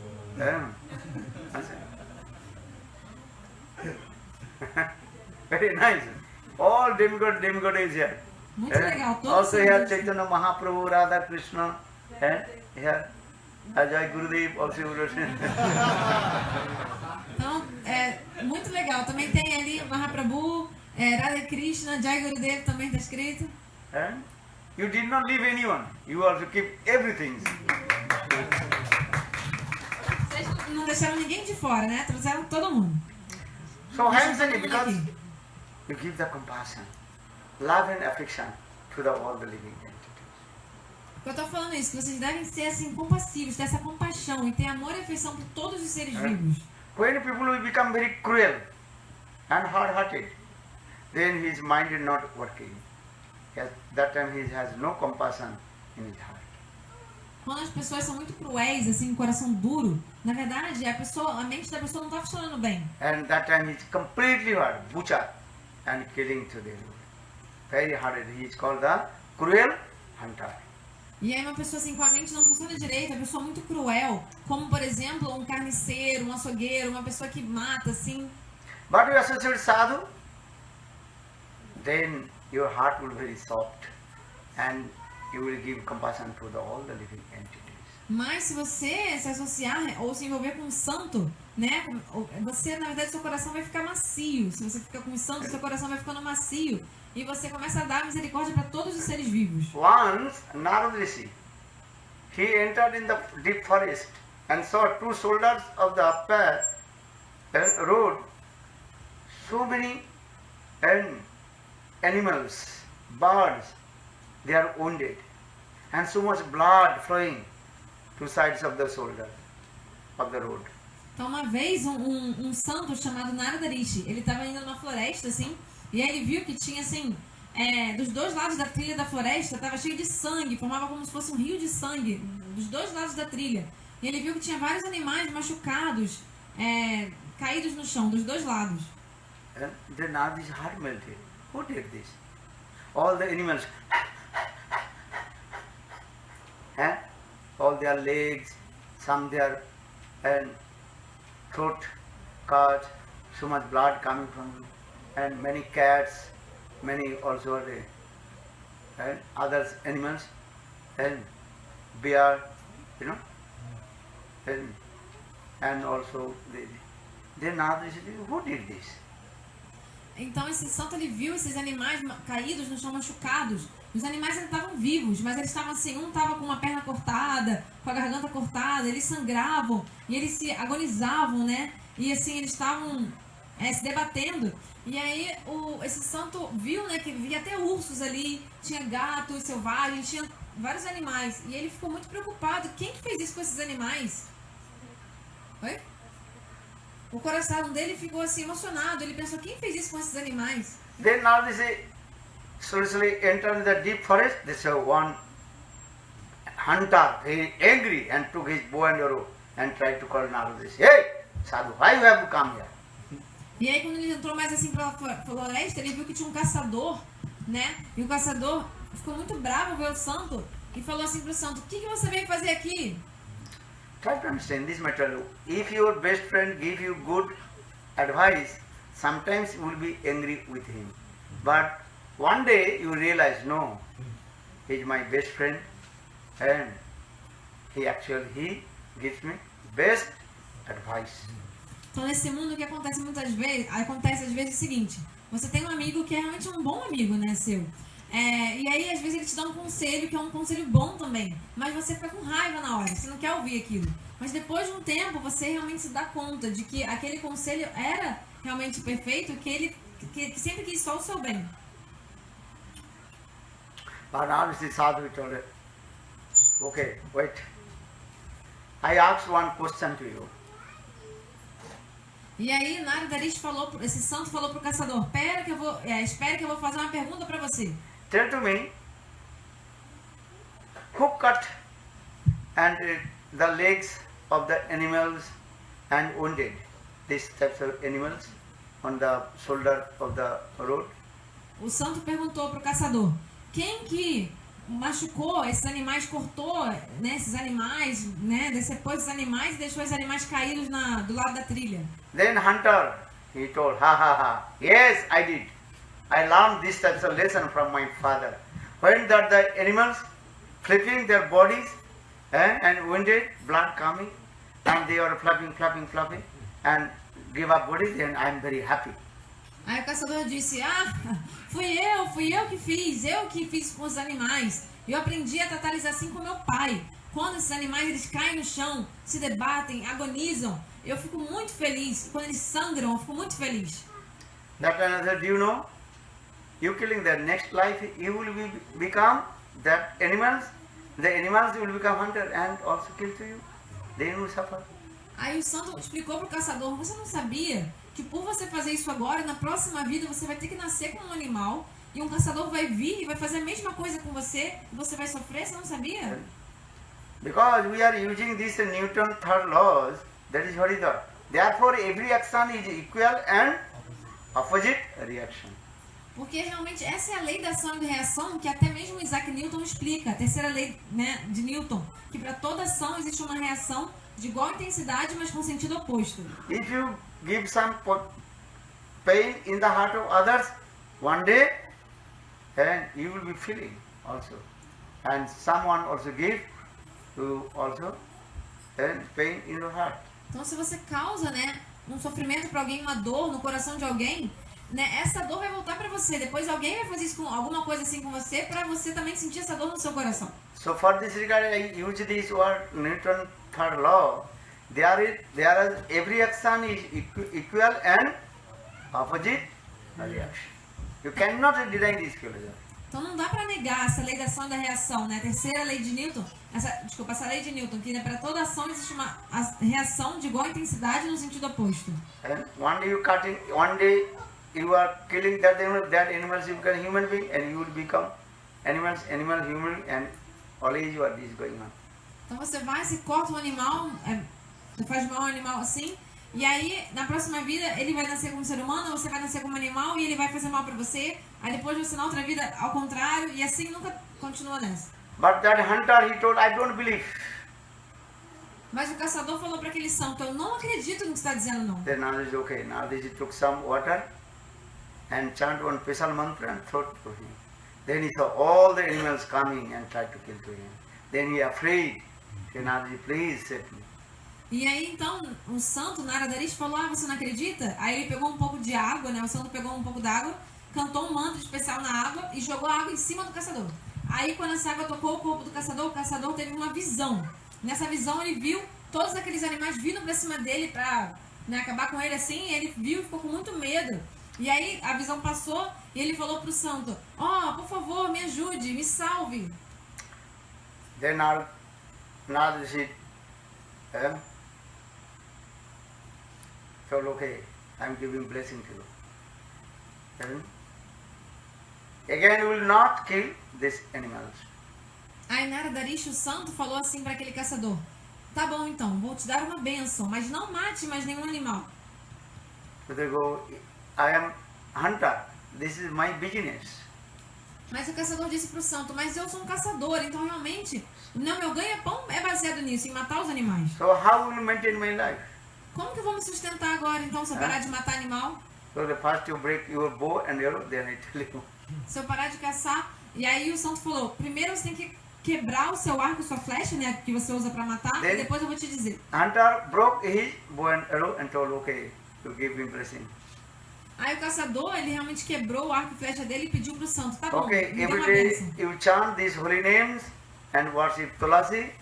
Very nice. All demigod is here. Muito legal. Todos Also os here semideuses. Chaitanya Mahaprabhu, Radha Krishna, and here Ajay Gurudev also written. Então, é muito legal. Também tem ali Mahaprabhu, Radha Krishna, Jai Gurudev também tá escrito. And you did not leave anyone. You also keep everything. Vocês não deixaram ninguém de fora, né? Trouxeram todo mundo. So Deixaram hands todo in it mundo because aqui. you give the compassion, love and affection to all the living entities. Eu tô falando isso, que vocês devem ser assim compassivos, ter essa compaixão e ter amor e afeição por todos os seres vivos. When people will become very cruel and hard-hearted, then his mind is not working. At that time he has no compassion in his heart. Quando as pessoas são muito cruéis, assim, coração duro, na verdade, a mente da pessoa não tá funcionando bem. And that time he is completely hard, butcher and killing to them. Very hard. He is called the cruel hunter. E aí uma pessoa assim com a mente não funciona direito, uma pessoa muito cruel, como por exemplo um carniceiro, um açougueiro, uma pessoa que mata assim. But you associate sadhu, then your heart will be very soft and you will give compassion to all the living entities. Mas se você se associar ou se envolver com um santo, né? Você, na verdade, seu coração vai ficar macio. Se você fica com um santo, seu coração vai ficando macio. E você começa a dar misericórdia para todos os seres vivos. Once Narad Rishi, he entered in the deep forest and saw two soldiers of the path road, so many animals, birds, they are wounded, and so much blood flowing two sides of the shoulder of the road. Então, uma vez, um santo chamado Narada Rishi, ele estava indo numa floresta, assim, e aí ele viu que tinha, assim, dos dois lados da trilha da floresta, estava cheio de sangue, formava como se fosse um rio de sangue, dos dois lados da trilha. E ele viu que tinha vários animais machucados, caídos no chão, dos dois lados. And then now his heart melted. Who did this? All the animals, all their legs, some their throat cut, so much blood coming from them, and many cats, many also and other animals, and bear, and also they now they say, who did this? Então esse santo ele viu esses animais caídos no chão machucados. Os animais ainda estavam vivos, mas eles estavam assim, um estava com uma perna cortada, com a garganta cortada, eles sangravam e eles se agonizavam, né? E assim, eles estavam se debatendo. E aí esse santo viu, né, que via até ursos ali, tinha gatos selvagens, tinha vários animais. E ele ficou muito preocupado. Quem que fez isso com esses animais? Oi? O coração dele ficou assim emocionado. Ele pensou, quem fez isso com esses animais? Then now they say, seriously enter in the deep forest. They say one hunter, very angry, and took his bow and arrow and tried to call Narada. They say, hey, Sadhu, why you have to come here? E aí quando ele entrou mais assim pela floresta, ele viu que tinha um caçador, né? E o caçador ficou muito bravo, ver o santo, e falou assim pro santo, o que você veio fazer aqui? Try to understand this matter. If your best friend give you good advice, sometimes you will be angry with him. But one day you realize, no, he is my best friend and he gives me best advice. Então, nesse mundo, o que acontece muitas vezes, acontece às vezes o seguinte: você tem um amigo que é realmente um bom amigo, né, seu? E aí, às vezes, ele te dá um conselho que é um conselho bom também, mas você fica com raiva na hora, você não quer ouvir aquilo. Mas depois de um tempo, você realmente se dá conta de que aquele conselho era realmente perfeito, que ele que sempre quis só o seu bem. But now this sadhu told her, okay, wait. I asked one question to you. E aí, Narada Rishi falou, esse santo falou pro caçador: espere que eu vou fazer uma pergunta para você. Tell to me, who cut and the legs of the animals and wounded these types of animals on the shoulder of the road? O santo perguntou pro caçador: quem que machucou esses animais, cortou, né, esses animais, né, decepou esses animais e deixou os animais caídos do lado da trilha? Then hunter, he told, ha ha ha, yes, I did. I learned these types of lesson from my father. When the animals flipping their bodies and wounded, blood coming, and they are flapping, and give up body, then I am very happy. Aí o caçador disse: fui eu que fiz com os animais. Eu aprendi a tratar eles assim com meu pai. Quando esses animais eles caem no chão, se debatem, agonizam, eu fico muito feliz. Quando eles sangram, eu fico muito feliz. That another, do you know? You killing their next life, you will become that animals. The animals will become hunter and also kill to you. They will suffer. Aí o santo explicou pro caçador: você não sabia que por você fazer isso agora, na próxima vida você vai ter que nascer como um animal e um caçador vai vir e vai fazer a mesma coisa com você e você vai sofrer? Você não sabia? Because we are using this Newton third laws, that is what is that. Therefore every action is equal and opposite reaction. Porque realmente essa é a lei da ação e da reação que até mesmo Isaac Newton explica, a terceira lei, né, de Newton, que para toda ação existe uma reação de igual intensidade, mas com sentido oposto. If you give some pain in the heart of others, one day, and you will be feeling also. And someone also give you also pain in your heart. Então, se você causa, né, um sofrimento para alguém, uma dor no coração de alguém, né, essa dor vai voltar para você. Depois alguém vai fazer isso com alguma coisa assim com você, para você também sentir essa dor no seu coração. So for this regard, I use this word Newton third law. There is every action is equal and opposite reaction. You cannot deny this philosophy. Então não dá para negar essa lei da ação e da reação, né? A terceira lei de Newton, essa lei de Newton, que, né, para toda ação existe uma reação de igual intensidade no sentido oposto. And one day you cutting, one day you are killing that animals you become human being, and you will become animal, human, and always you are this going on. Então você vai, se corta um animal, você faz mal a um animal assim, e aí na próxima vida ele vai nascer como ser humano, você vai nascer como animal e ele vai fazer mal para você. Aí depois você na outra vida ao contrário, e assim nunca continua nessa. But that hunter, he told, I don't believe. Mas o caçador falou para aquele santo: eu não acredito no que você está dizendo, não. Then now is okay. Now he took some water and chant one special mantra and throw it to him. Then he saw all the animals coming and tried to kill to him. Then he afraid. Then Naraji, please save me. E aí então o santo Narada Rishi falou: você não acredita? Aí ele pegou um pouco de água, né? O santo pegou um pouco d'água, cantou um mantra especial na água e jogou a água em cima do caçador. Aí quando essa água tocou o corpo do caçador, o caçador teve uma visão. Nessa visão ele viu todos aqueles animais vindo pra cima dele pra, né, acabar com ele assim, e ele viu e ficou com muito medo. E aí a visão passou e ele falou pro santo: por favor, me ajude, me salve. Then Naraji told, okay, I am giving blessing to you. Then again you will not kill these animals. Aí Narada Rishi, o santo, falou assim para aquele caçador: tá bom então, vou te dar uma bênção, mas não mate mais nenhum animal. So they go, I am hunter, this is my business. Mas o caçador disse pro santo: mas eu sou um caçador, então realmente meu ganha-pão é baseado nisso, em matar os animais. So how will you maintain my life? Como que eu vou me sustentar agora então se eu parar de matar animal? So the first you break your bow and arrow, then I tell you. Se eu parar de caçar. E aí o santo falou: primeiro você tem que quebrar o seu arco e sua flecha, né, que você usa para matar, Then- e depois eu vou te dizer. Hunter broke his bow and arrow and told, okay, to give him blessing. Aí o caçador, ele realmente quebrou o arco e flecha dele e pediu pro santo, tá bom, Okay, me dê every uma day bênção. you chant these holy names and worship Tulasi,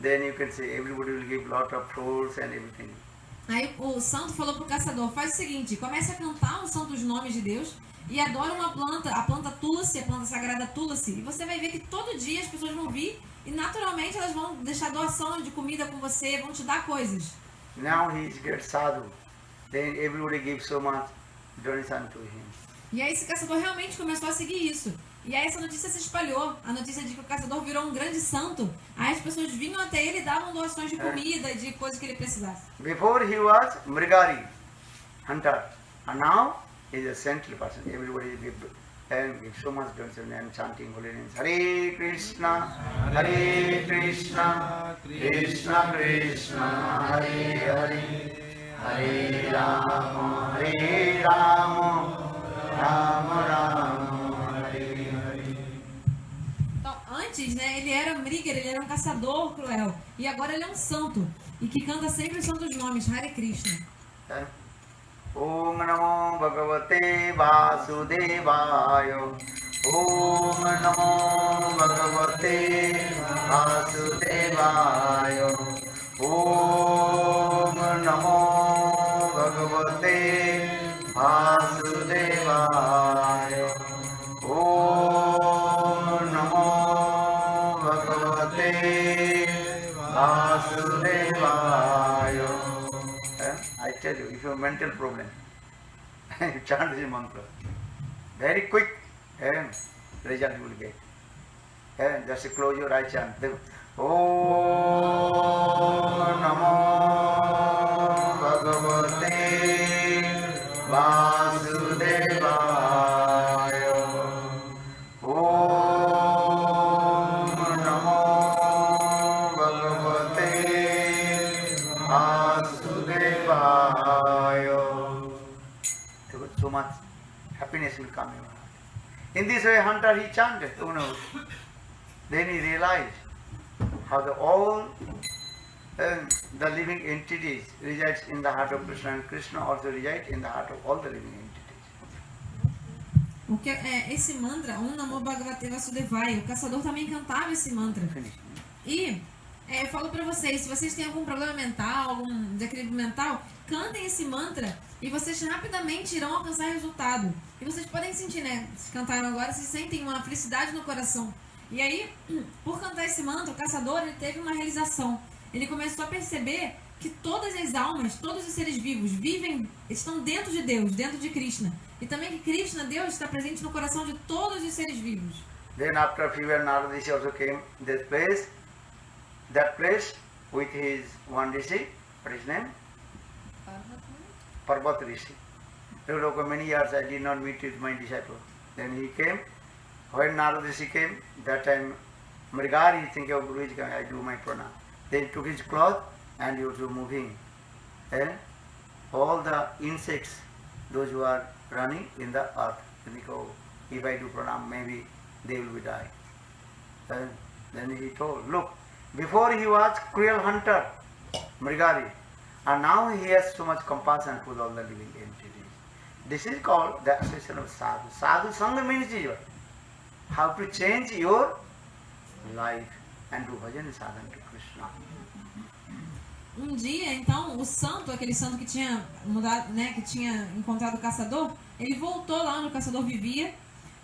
then you can say everybody will give lot of fruits and everything. Aí o santo falou pro caçador, faz o seguinte, comece a cantar os santos nomes de Deus e adora uma planta, a planta Tulasi, a planta sagrada Tulasi. E você vai ver que todo dia as pessoas vão vir e naturalmente elas vão deixar doação de comida com você, vão te dar coisas. Now he is great sadhu. Then everybody gives so much donation to him. E aí esse caçador realmente começou a seguir isso. E aí essa notícia se espalhou, a notícia de que o caçador virou um grande santo. Aí as pessoas vinham até ele e davam doações de comida e de coisas que ele precisasse. Before he was Mrigari, hunter, and now he is a saintly person. Everybody give so much donation and chanting holy names. Hare Krishna, Krishna Krishna, Hare Hare, Hare Rama, Rama Rama, Hare Hare. Então, antes, né, ele era Mrigar, ele era um caçador cruel. E agora ele é um santo. E que canta sempre os santos nomes, Hare Krishna. Om Namo Bhagavate Vasudevaya. Om Namo Bhagavate Vasudevaya. Om Namo Bhagavate Vasudevaya. Om Namo Bhagavate Vasudevaya. I tell you, if you have mental problem, you chant this mantra, very quick result you will get. Just close your eyes, chant. Om Namo Bhagavate Vasudevaya. Om Namo Bhagavate Vasudevaya. So much happiness will come in your heart. In this way, hunter he chanted, Then he realized how all the living entities resides in the heart of Krishna, and Krishna also resides in the heart of all the living entities. Porque esse mantra, Om Namo Bhagavate Vasudevaya, o caçador também cantava esse mantra. Finish. E eu falo pra vocês, se vocês têm algum problema mental, algum desequilíbrio mental, cantem esse mantra e vocês rapidamente irão alcançar resultado. E vocês podem sentir, né? Se cantaram agora, vocês sentem uma felicidade no coração. E aí, por cantar esse mantra, o caçador ele teve uma realização. Ele começou a perceber que todas as almas, todos os seres vivos estão dentro de Deus, dentro de Krishna. E também que Krishna, Deus, está presente no coração de todos os seres vivos. Then after a few years, Narada Rishi also came this place, that place with his one Rishi, what is his name? Parvat Rishi. He said, okay, many years I did not meet with my disciple. Then he came. When Narada Rishi came, that time Mrigari is thinking of Guru is coming, I do my pranam. Then he took his cloth and he was moving. And all the insects, those who are running in the earth, they go, if I do pranam, maybe they will be die. Then he told, look, before he was cruel hunter, Mrigari, and now he has so much compassion for all the living entities. This is called the association of sadhu. Sadhu sangha means how to change your life and do bhajan sadhana to Krishna. Dia, então, o santo, aquele santo que tinha mudado, né, que tinha encontrado o caçador, ele voltou lá onde o caçador vivia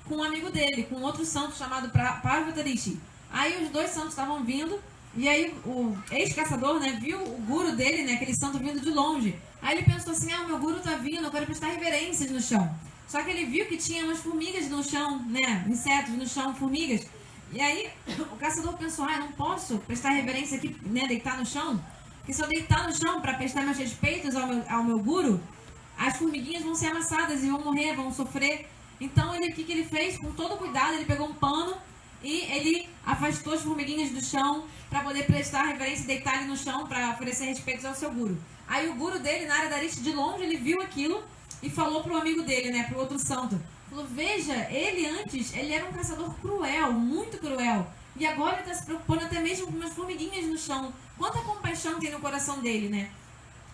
com um amigo dele, com outro santo chamado Parvata Rishi. Aí os dois santos estavam vindo, e aí o ex-caçador, né, viu o guru dele, né, aquele santo vindo de longe. Aí ele pensou assim, o meu guru tá vindo, eu quero prestar reverências no chão. Só que ele viu que tinha umas formigas no chão, né, insetos no chão, formigas. E aí o caçador pensou, eu não posso prestar reverência aqui, né, deitar no chão. Porque se eu deitar no chão para prestar meus respeitos ao meu guru, as formiguinhas vão ser amassadas e vão morrer, vão sofrer. Então o que ele fez? Com todo cuidado, ele pegou um pano e ele afastou as formiguinhas do chão para poder prestar reverência e deitar ali no chão para oferecer respeitos ao seu guru. Aí o guru dele, Narada Rishi, de longe, ele viu aquilo e falou pro amigo dele, né, pro outro santo. Falou, veja, ele antes, ele era um caçador cruel, muito cruel. E agora ele está se preocupando até mesmo com umas formiguinhas no chão. Quanta compaixão tem no coração dele, né?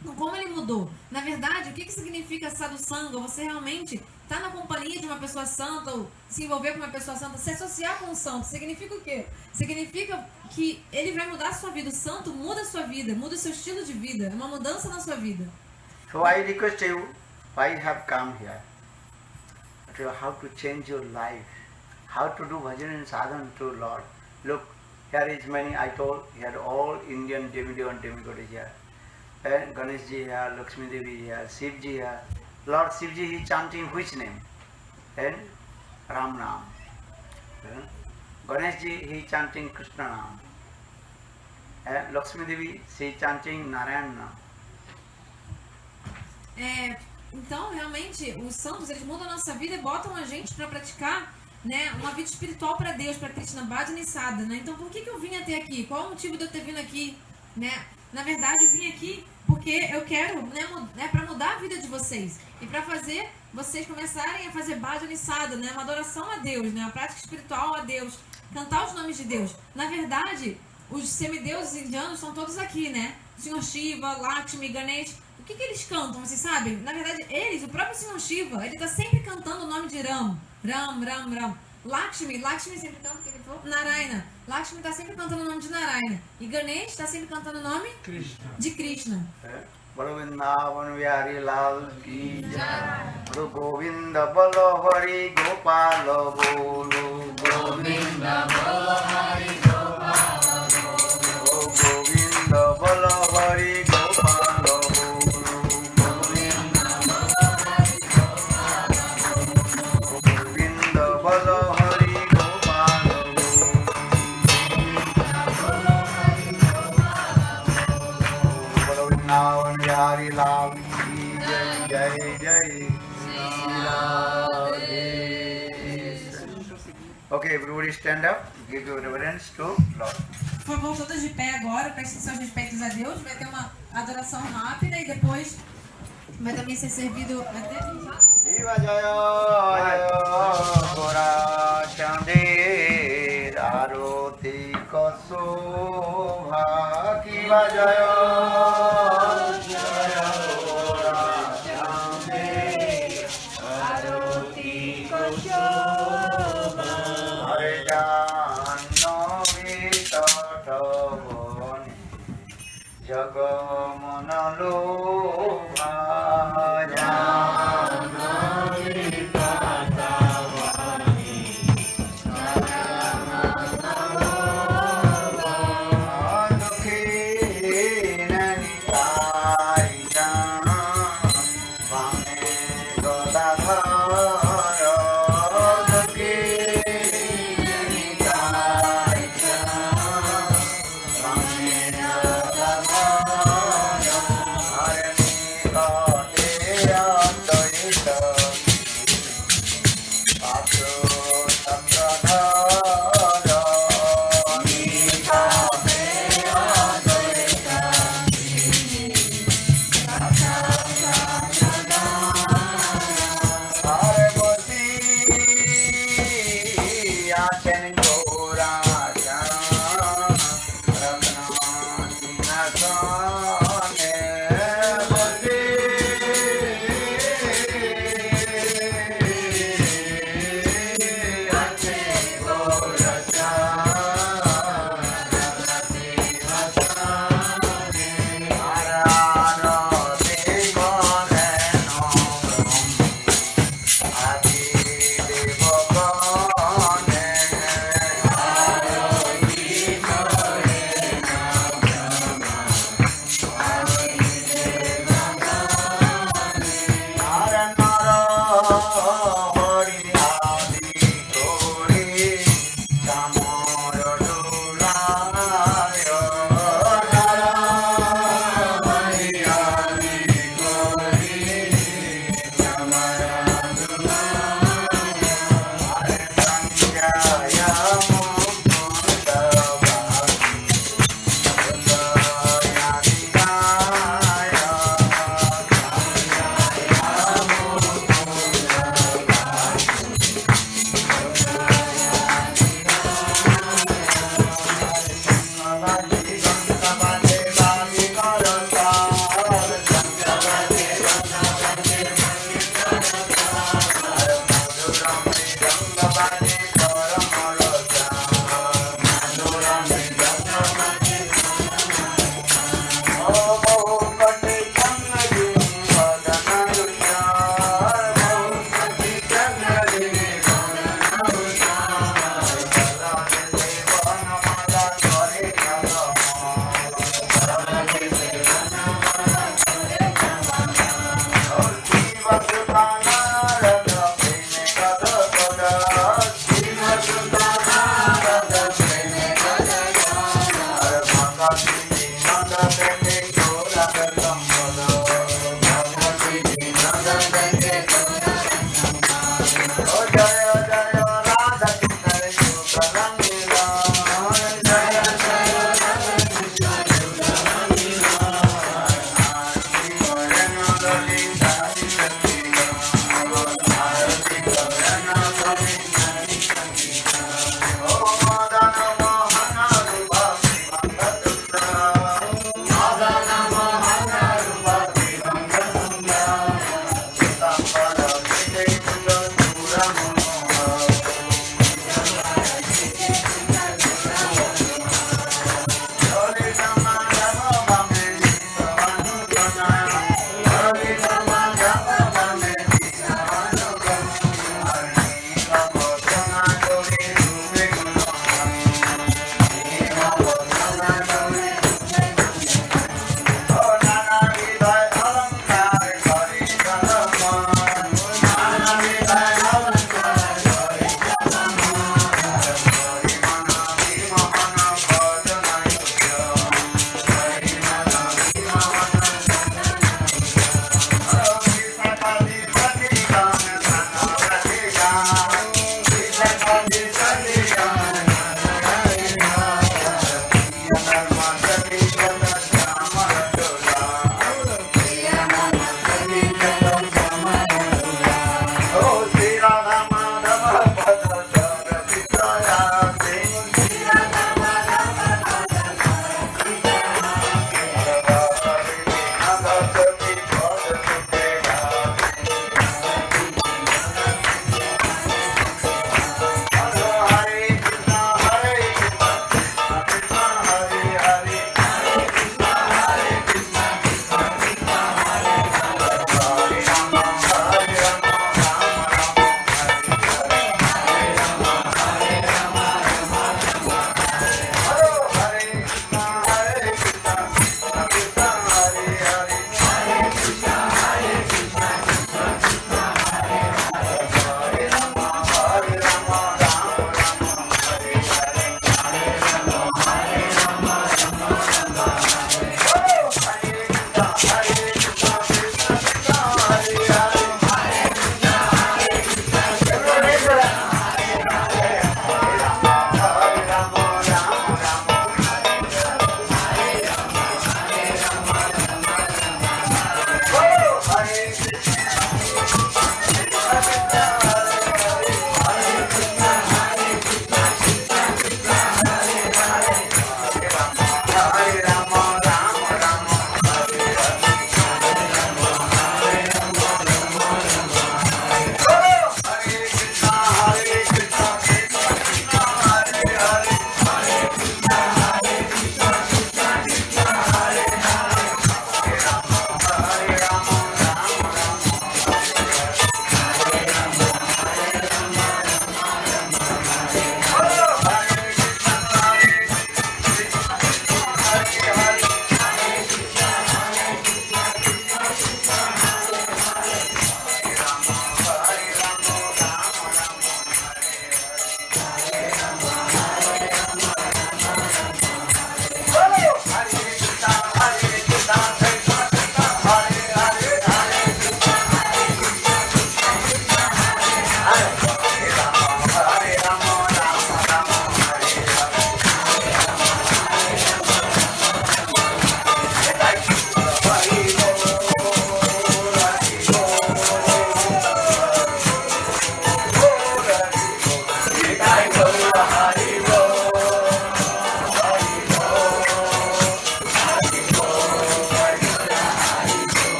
Então, como ele mudou? Na verdade, o que significa sadhusanga? Você realmente estar na companhia de uma pessoa santa, ou se envolver com uma pessoa santa, se associar com um santo, significa o quê? Significa que ele vai mudar a sua vida. O santo muda a sua vida, muda o seu estilo de vida. É uma mudança na sua vida. So I request you, why you have come here? How to change your life, how to do bhajan and sadhana to Lord. Look, here is many, I told, here all Indian demigod and demigod is here. And Ganesh ji here, Lakshmi Devi here, Shiv ji here. Lord Shiv ji is chanting which name? And Ram Nam. Ganesh ji he is chanting Krishna Nam. And Lakshmi Devi she is chanting Narayan Nam. Então, realmente, os santos, eles mudam a nossa vida e botam a gente para praticar, né, uma vida espiritual para Deus, para Krishna Bhajana e Sadhana, né? Então, por que eu vim até aqui? Qual o motivo de eu ter vindo aqui, né? Na verdade, eu vim aqui porque eu quero, né, para mudar a vida de vocês e para fazer vocês começarem a fazer Bhajana e Sadhana, né, uma adoração a Deus, né, uma prática espiritual a Deus, cantar os nomes de Deus. Na verdade, os semideuses indianos estão todos aqui, né? Senhor Shiva, Lakshmi, Ganesh. O que eles cantam, vocês sabem? Na verdade, eles, o próprio Senhor Shiva, ele está sempre cantando o nome de Ram. Ram, Ram, Ram. Lakshmi sempre canta o que ele falou? Narayana. Lakshmi está sempre cantando o nome de Narayana. E Ganesh está sempre cantando o nome? Krishna. De Krishna. Balavindavan Vihari Lal ki jai. Guru Govinda Balo Hari Gopala Bolo. Govinda Balo Hari Gopala Bolo. Govinda Balo Hari Gopala Bolo. Govinda Balo Hari Gopala Bolo. Balavindavan Vihari Lal ki jai. Jai Jai Shri Radhe. Okay, everybody stand up. Give your reverence to Lord. Por favor, todos de pé agora, prestem seus respeitos a Deus. Vai ter uma adoração rápida e depois vai também ser servido. Vai ter? Shiva Jaya Jaya Gora Chandir Aroti Kasubha Shiva Jaya Jaya Gora Chandir Aroti Kasubha Hare Janno Vitatavani Jagamana Lobha Janno Vitatavani Jagamana Lobha Dukhina Nitaita Vame Godadhara Dukhina Nitaita Vame Godadhara Hare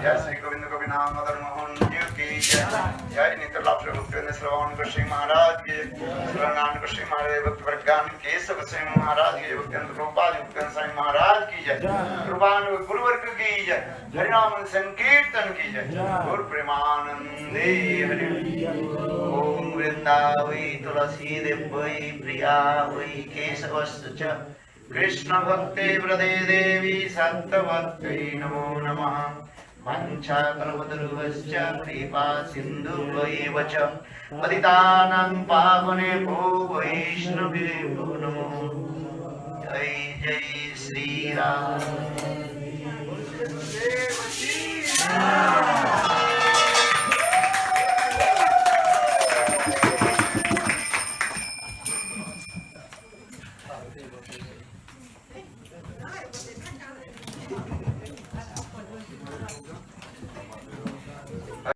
जय श्री गोविंद गोविंद मदन मोहन जी की जय जय नित्य लाभ भक्ति श्रवण गोस्वामी महाराज की श्रवणान गोस्वामी महाराज भक्त प्रज्ञान केशव गोस्वामी महाराज की भक्ति गोपाल भक्ति स्वामी महाराज की जय कृपान गुरुवर्ग की जय हरिनाम संकीर्तन की जय गुरु प्रेमानंदे हरि ओम वृंदावै तुलसी देवै प्रिया वै केशवस्तु च कृष्ण भक्ते व्रते देवी सत्तवत्यै नमो नमः वाञ्छाकल्पतरुभ्यश्च कृपा सिन्धुभ्यैव च पतितानां पावनेभ्यो वैष्णवेभ्यो नमो जय जय श्री राम